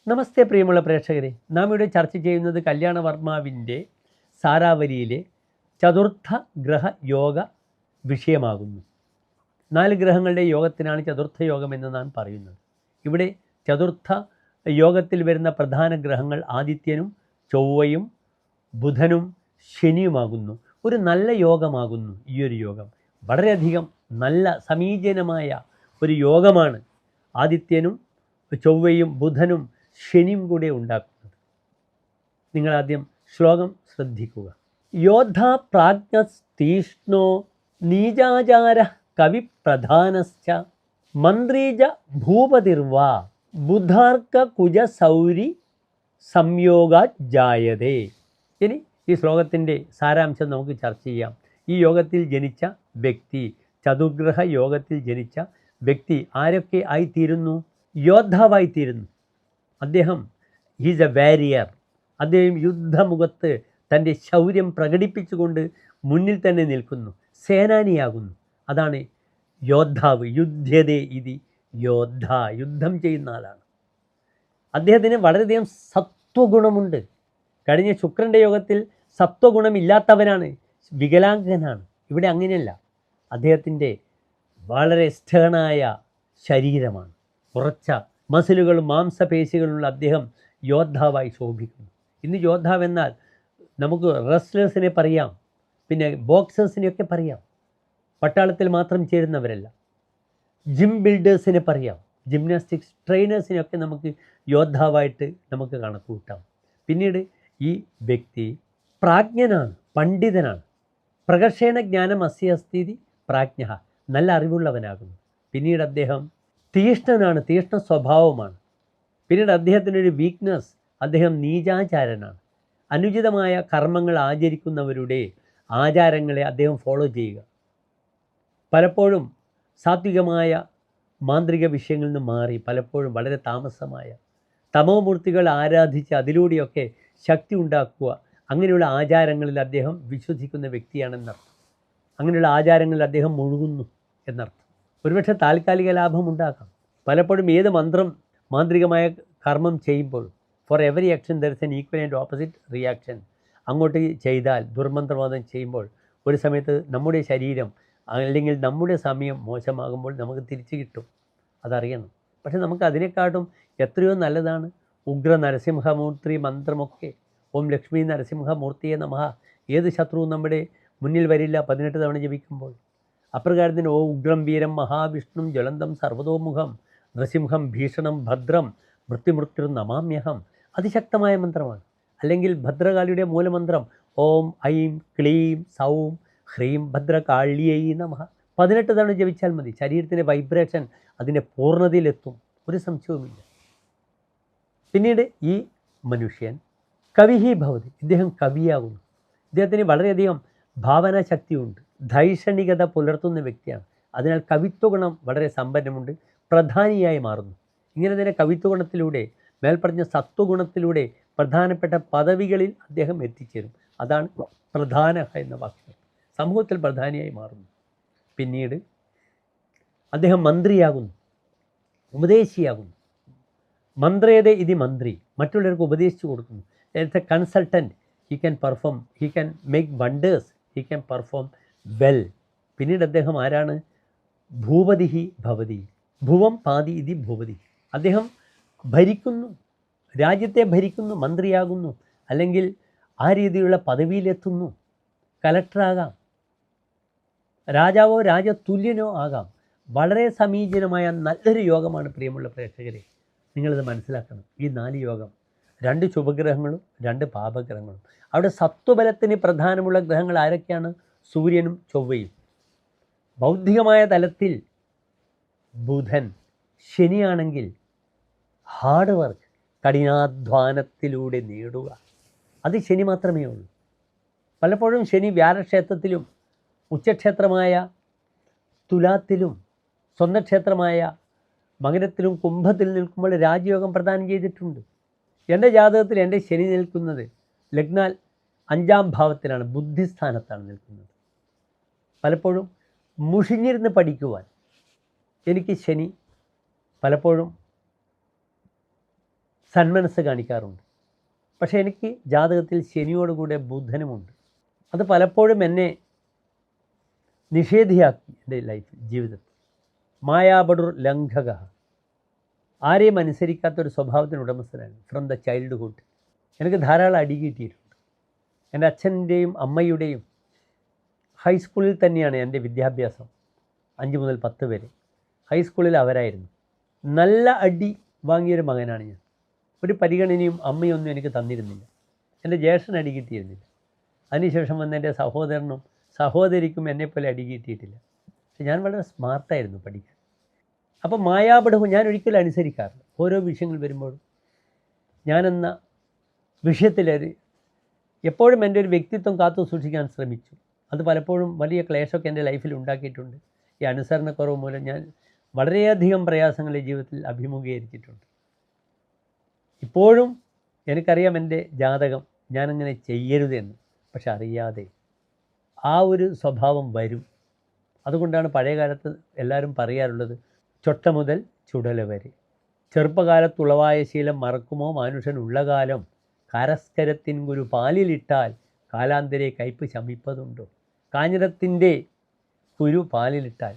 നമസ്തേ പ്രിയമുള്ള പ്രേക്ഷകരെ, നാം ഇവിടെ ചർച്ച ചെയ്യുന്നത് കല്യാണവർമാവിൻ്റെ സാരാവലിയിലെ ചതുർത്ഥ ഗ്രഹ യോഗ വിഷയമാകുന്നു. 4 ഗ്രഹങ്ങളുടെ യോഗത്തിനാണ് ചതുർത്ഥ യോഗം എന്ന് നാം പറയുന്നത്. ഇവിടെ ചതുർത്ഥ യോഗത്തിൽ വരുന്ന പ്രധാന ഗ്രഹങ്ങൾ ആദിത്യനും ചൊവ്വയും ബുധനും ശനിയുമാകുന്നു. ഒരു നല്ല യോഗമാകുന്നു ഈ ഒരു യോഗം. വളരെയധികം നല്ല സമീചീനമായ ഒരു യോഗമാണ് ആദിത്യനും ചൊവ്വയും ബുധനും ശനിയും കൂടെ ഉണ്ടാക്കുന്നത്. നിങ്ങളാദ്യം ശ്ലോകം ശ്രദ്ധിക്കുക. യോദ്ധാ പ്രാജ്ഞസ്തീഷ്ണോ നീചാചാര കവിപ്രധാനശ്ച മന്ത്രീജ ഭൂപതിർവാ ബുധാർക്ക കുജസൗരി സംയോഗാജായതേ. ഇനി ഈ ശ്ലോകത്തിൻ്റെ സാരാംശം നമുക്ക് ചർച്ച ചെയ്യാം. ഈ യോഗത്തിൽ ജനിച്ച വ്യക്തി, ചതുർഗ്രഹ യോഗത്തിൽ ജനിച്ച വ്യക്തി ആരൊക്കെ ആയിത്തീരുന്നു? യോദ്ധാവായിത്തീരുന്നു. അദ്ദേഹം ഈസ് എ വാരിയർ. അദ്ദേഹം യുദ്ധമുഖത്ത് തൻ്റെ ശൗര്യം പ്രകടിപ്പിച്ചുകൊണ്ട് മുന്നിൽ തന്നെ നിൽക്കുന്നു, സേനാനിയാകുന്നു. അതാണ് യോദ്ധാവ്. യുദ്ധ്യതേ ഇതി യോദ്ധ, യുദ്ധം ചെയ്യുന്ന ആളാണ്. അദ്ദേഹത്തിന് വളരെയധികം സത്വഗുണമുണ്ട്. കഴിഞ്ഞ ശുക്രൻ്റെ യോഗത്തിൽ സത്വഗുണമില്ലാത്തവനാണ്, വികലാംഗനാണ്. ഇവിടെ അങ്ങനെയല്ല. അദ്ദേഹത്തിൻ്റെ വളരെ സ്റ്റേണായ ശരീരമാണ്. ഉറച്ച മസിലുകളും മാംസപേശികളുള്ള അദ്ദേഹം യോദ്ധാവായി ശോഭിക്കുന്നു. ഇന്ന് യോദ്ധാവ് എന്നാൽ നമുക്ക് റെസ്ലേഴ്സിനെ പറയാം, പിന്നെ ബോക്സേഴ്സിനെയൊക്കെ പറയാം. പട്ടാളത്തിൽ മാത്രം ചേരുന്നവരല്ല. ജിം ബിൽഡേഴ്സിനെ പറയാം, ജിംനാസ്റ്റിക്സ് ട്രെയിനേഴ്സിനെയൊക്കെ നമുക്ക് യോദ്ധാവായിട്ട് നമുക്ക് കണക്ക് കൂട്ടാം. പിന്നീട് ഈ വ്യക്തി പ്രാജ്ഞനാണ്, പണ്ഡിതനാണ്. പ്രകർഷേണ ജ്ഞാനം അസ്യ അസ്തി പ്രാജ്ഞ, നല്ല അറിവുള്ളവനാകുന്നു. പിന്നീട് അദ്ദേഹം തീഷ്ണനാണ്, തീഷ്ണ സ്വഭാവമാണ്. പിന്നീട് അദ്ദേഹത്തിനൊരു വീക്ക്നെസ്, അദ്ദേഹം നീചാചാരനാണ്. അനുചിതമായ കർമ്മങ്ങൾ ആചരിക്കുന്നവരുടെ ആചാരങ്ങളെ അദ്ദേഹം ഫോളോ ചെയ്യുക. പലപ്പോഴും സാത്വികമായ മാന്ത്രിക വിഷയങ്ങളിൽ നിന്ന് മാറി പലപ്പോഴും വളരെ താമസമായ തമോമൂർത്തികൾ ആരാധിച്ച് അതിലൂടെയൊക്കെ ശക്തി ഉണ്ടാക്കുക, അങ്ങനെയുള്ള ആചാരങ്ങളിൽ അദ്ദേഹം വിശ്വസിക്കുന്ന വ്യക്തിയാണെന്നർത്ഥം. അങ്ങനെയുള്ള ആചാരങ്ങളിൽ അദ്ദേഹം മുഴുകുന്നു എന്നർത്ഥം. ഒരുപക്ഷെ താൽക്കാലിക ലാഭം ഉണ്ടാക്കാം. പലപ്പോഴും ഏത് മാന്ത്രികമായ കർമ്മം ചെയ്യുമ്പോൾ for every action there is an equal and opposite reaction. അങ്ങോട്ട് ചെയ്താൽ, ദുർമന്ത്രവാദം ചെയ്യുമ്പോൾ ഒരു സമയത്ത് നമ്മുടെ ശരീരം അല്ലെങ്കിൽ നമ്മുടെ സമയം മോശമാകുമ്പോൾ നമുക്ക് തിരിച്ചു കിട്ടും. അതറിയണം. പക്ഷെ നമുക്ക് അതിനെക്കാട്ടും എത്രയോ നല്ലതാണ് ഉഗ്ര നരസിംഹമൂർത്തി മന്ത്രമൊക്കെ. ഓം ലക്ഷ്മി നരസിംഹമൂർത്തിയെ നമഃ. ഏത് ശത്രുവും നമ്മുടെ മുന്നിൽ വരില്ല 18 തവണ ജപിക്കുമ്പോൾ. അപ്രകാരത്തിന് ഓ ഉഗ്രം വീരം മഹാവിഷ്ണും ജ്വലന്തം സർവതോമുഖം നൃസിംഹം ഭീഷണം ഭദ്രം മൃത്യുമൃത്യു നമാമ്യഹം. അതിശക്തമായ മന്ത്രമാണ്. അല്ലെങ്കിൽ ഭദ്രകാളിയുടെ മൂലമന്ത്രം ഓം ഐം ക്ലീം സൗം ഹ്രീം ഭദ്രകാള്യൈ നമഃ. 18 തവണ ജപിച്ചാൽ മതി. ശരീരത്തിൻ്റെ വൈബ്രേഷൻ അതിൻ്റെ പൂർണ്ണതയിലെത്തും, ഒരു സംശയവുമില്ല. പിന്നീട് ഈ മനുഷ്യൻ കവിഹി ഭവതി, ഇദ്ദേഹം കവിയാകുന്നു. ഇദ്ദേഹത്തിന് വളരെയധികം ഭാവനാശക്തിയുണ്ട്, ധൈഷണികത പുലർത്തുന്ന വ്യക്തിയാണ്. അതിനാൽ കവിത്വഗുണം വളരെ സമ്പന്നമുണ്ട്, പ്രധാനിയായി മാറുന്നു. ഇങ്ങനെ തന്നെ കവിത്വഗുണത്തിലൂടെ, മേൽപ്പറഞ്ഞ സത്വഗുണത്തിലൂടെ പ്രധാനപ്പെട്ട പദവികളിൽ അദ്ദേഹം എത്തിച്ചേരും. അതാണ് പ്രധാന എന്ന വാക്യം. സമൂഹത്തിൽ പ്രധാനിയായി മാറുന്നു. പിന്നീട് അദ്ദേഹം മന്ത്രിയാകുന്നു, ഉപദേശിയാകുന്നു. മന്ത്രേതേ ഇതി മന്ത്രി, മറ്റുള്ളവർക്ക് ഉപദേശിച്ചു കൊടുക്കുന്നു. A consultant, he can perform, he can make wonders, he can perform well. പിന്നീട് അദ്ദേഹം ആരാണ്? ഭൂപതി ഭവതി, ഭുവം പാതി ഇതി ഭൂപതി. അദ്ദേഹം ഭരിക്കുന്നു, രാജ്യത്തെ ഭരിക്കുന്നു, മന്ത്രിയാകുന്നു, അല്ലെങ്കിൽ ആ രീതിയിലുള്ള പദവിയിലെത്തുന്നു. കലക്ടറാകാം, രാജാവോ രാജതുല്യനോ ആകാം. വളരെ സമീചീനമായ നല്ലൊരു യോഗമാണ് പ്രിയമുള്ള പ്രേക്ഷകരെ. നിങ്ങളിത് മനസ്സിലാക്കണം. ഈ 4 യോഗം, 2 ശുഭഗ്രഹങ്ങളും 2 പാപഗ്രഹങ്ങളും. അവിടെ സത്വബലത്തിന് പ്രധാനമുള്ള ഗ്രഹങ്ങൾ ആരൊക്കെയാണ്? സൂര്യനും ചൊവ്വയും. ബൗദ്ധികമായ തലത്തിൽ ബുധൻ. ശനിയാണെങ്കിൽ ഹാർഡ് വർക്ക്, കഠിനാധ്വാനത്തിലൂടെ നേടുക. അത് ശനി മാത്രമേ ഉള്ളൂ. പലപ്പോഴും ശനി വ്യാഴക്ഷേത്രത്തിലും ഉച്ചക്ഷേത്രമായ തുലാത്തിലും സ്വന്തം ക്ഷേത്രമായ മകരത്തിലും കുംഭത്തിൽ നിൽക്കുമ്പോൾ രാജയോഗം പ്രദാനം ചെയ്തിട്ടുണ്ട്. എൻ്റെ ജാതകത്തിൽ എൻ്റെ ശനി നിൽക്കുന്നത് ലഗ്നാൽ 5-ാം ഭാവത്തിലാണ്, ബുദ്ധിസ്ഥാനത്താണ് നിൽക്കുന്നത്. പലപ്പോഴും മുഷിഞ്ഞിരുന്ന് പഠിക്കുവാൻ എനിക്ക് ശനി പലപ്പോഴും സന്മനസ്സ് കാണിക്കാറുണ്ട്. പക്ഷേ എനിക്ക് ജാതകത്തിൽ ശനിയോടുകൂടെ ബുധനുമുണ്ട്. അത് പലപ്പോഴും എന്നെ നിഷേധിയാക്കി എൻ്റെ ലൈഫിൽ, ജീവിതത്തിൽ. മായാബഡുർ ലംഘക, ആരെയും അനുസരിക്കാത്തൊരു സ്വഭാവത്തിന് ഉടമസ്ഥനാണ് ഫ്രം ദ ചൈൽഡ്ഹുഡ്. എനിക്ക് ധാരാളം അടി കിട്ടിയിട്ടുണ്ട്. എൻ്റെ അച്ഛൻ്റെയും അമ്മയുടെയും ഹൈസ്കൂളിൽ തന്നെയാണ് എൻ്റെ വിദ്യാഭ്യാസം, 5 മുതൽ 10 വരെ. ഹൈസ്കൂളിൽ അവരായിരുന്നു. നല്ല അടി വാങ്ങിയൊരു മകനാണ് ഞാൻ. ഒരു പരിഗണനയും അമ്മയൊന്നും എനിക്ക് തന്നിരുന്നില്ല. എൻ്റെ ജ്യേഷ്ഠന് അടി കിട്ടിയിരുന്നില്ല. അതിനുശേഷം വന്ന എൻ്റെ സഹോദരനും സഹോദരിക്കും എന്നെപ്പോലെ അടി കിട്ടിയിട്ടില്ല. പക്ഷെ ഞാൻ വളരെ സ്മാർട്ടായിരുന്നു പഠിക്കാൻ. അപ്പം മായാബഡഹു ഞാൻ ഒരിക്കലും അനുസരിക്കാറില്ല. ഓരോ വിഷയങ്ങൾ വരുമ്പോഴും ഞാനെന്ന വിഷയത്തിൽ എപ്പോഴും എൻ്റെ ഒരു വ്യക്തിത്വം കാത്തു സൂക്ഷിക്കാൻ ശ്രമിച്ചു. അത് പലപ്പോഴും വലിയ ക്ലേശമൊക്കെ എൻ്റെ ലൈഫിൽ ഉണ്ടാക്കിയിട്ടുണ്ട്. ഈ അനുസരണക്കുറവ് മൂലം ഞാൻ വളരെയധികം പ്രയാസങ്ങൾ ഈ ജീവിതത്തിൽ അഭിമുഖീകരിച്ചിട്ടുണ്ട്. ഇപ്പോഴും എനിക്കറിയാം എൻ്റെ ജാതകം ഞാനങ്ങനെ ചെയ്യരുതെന്ന്. പക്ഷെ അറിയാതെ ആ ഒരു സ്വഭാവം വരും. അതുകൊണ്ടാണ് പഴയ കാലത്ത് എല്ലാവരും പറയാറുള്ളത്, ചൊട്ട മുതൽ ചുടല വരെ. ചെറുപ്പകാലത്തുളവായ ശീലം മറക്കുമോ മനുഷ്യനുള്ള കാലം, കരസ്കരത്തിൻ ഗുരു പാലിലിട്ടാൽ കാലാന്തരെ കയ്പ് ശമിപ്പതുണ്ടോ. കാഞ്ഞിരത്തിൻ്റെ കുരു പാലിലിട്ടാൽ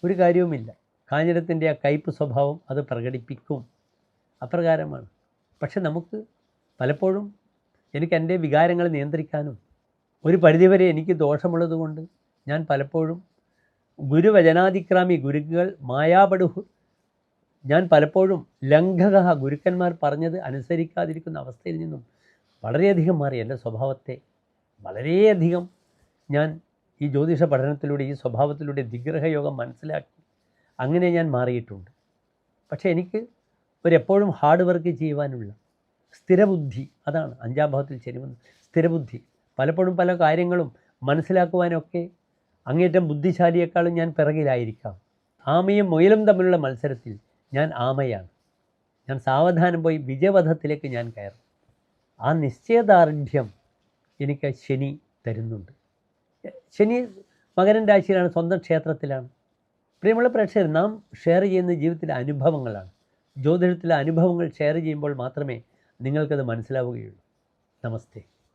ഒരു കാര്യവുമില്ല. കാഞ്ഞിരത്തിൻ്റെ ആ കയ്പ് സ്വഭാവം അത് പ്രകടിപ്പിക്കും. അപ്രകാരമാണ്. പക്ഷെ നമുക്ക് പലപ്പോഴും എനിക്ക് എൻ്റെ വികാരങ്ങൾ നിയന്ത്രിക്കാനും ഒരു പരിധിവരെ എനിക്ക് ദോഷമുള്ളത് കൊണ്ട് ഞാൻ പലപ്പോഴും ഗുരുവചനാതിക്രാമി ഗുരുക്കൾ മായാബഡുഹു, ഞാൻ പലപ്പോഴും ലംഘക, ഗുരുക്കന്മാർ പറഞ്ഞത് അനുസരിക്കാതിരിക്കുന്ന അവസ്ഥയിൽ നിന്നും വളരെയധികം മാറി. എൻ്റെ സ്വഭാവത്തെ വളരെയധികം ഞാൻ ഈ ജ്യോതിഷ പഠനത്തിലൂടെ, ഈ സ്വഭാവത്തിലൂടെ ദിഗ്രഹയോഗം മനസ്സിലാക്കി അങ്ങനെ ഞാൻ മാറിയിട്ടുണ്ട്. പക്ഷേ എനിക്ക് എപ്പോഴും ഹാർഡ് വർക്ക് ചെയ്യുവാനുള്ള സ്ഥിരബുദ്ധി, അതാണ് 5-ാം ഭാവത്തിൽ ശനി വന്ന് സ്ഥിരബുദ്ധി. പലപ്പോഴും പല കാര്യങ്ങളും മനസ്സിലാക്കുവാനൊക്കെ അങ്ങേറ്റം ബുദ്ധിശാലിയേക്കാളും ഞാൻ പിറകിലായിരിക്കാം. ആമയും മുയലും തമ്മിലുള്ള മത്സരത്തിൽ ഞാൻ ആമയാണ്. ഞാൻ സാവധാനം പോയി വിജയപഥത്തിലേക്ക് ഞാൻ കയറും. ആ നിശ്ചയദാർഢ്യം എനിക്ക് ശനി തരുന്നുണ്ട്. ശനി മകരൻ രാശിയിലാണ്, സ്വന്തം ക്ഷേത്രത്തിലാണ്. പ്രിയമുള്ള പ്രേക്ഷകർ, നാം ഷെയർ ചെയ്യുന്ന ജീവിതത്തിലെ അനുഭവങ്ങളാണ്. ജ്യോതിഷത്തിലെ അനുഭവങ്ങൾ ഷെയർ ചെയ്യുമ്പോൾ മാത്രമേ നിങ്ങൾക്കത് മനസ്സിലാവുകയുള്ളൂ. നമസ്തേ.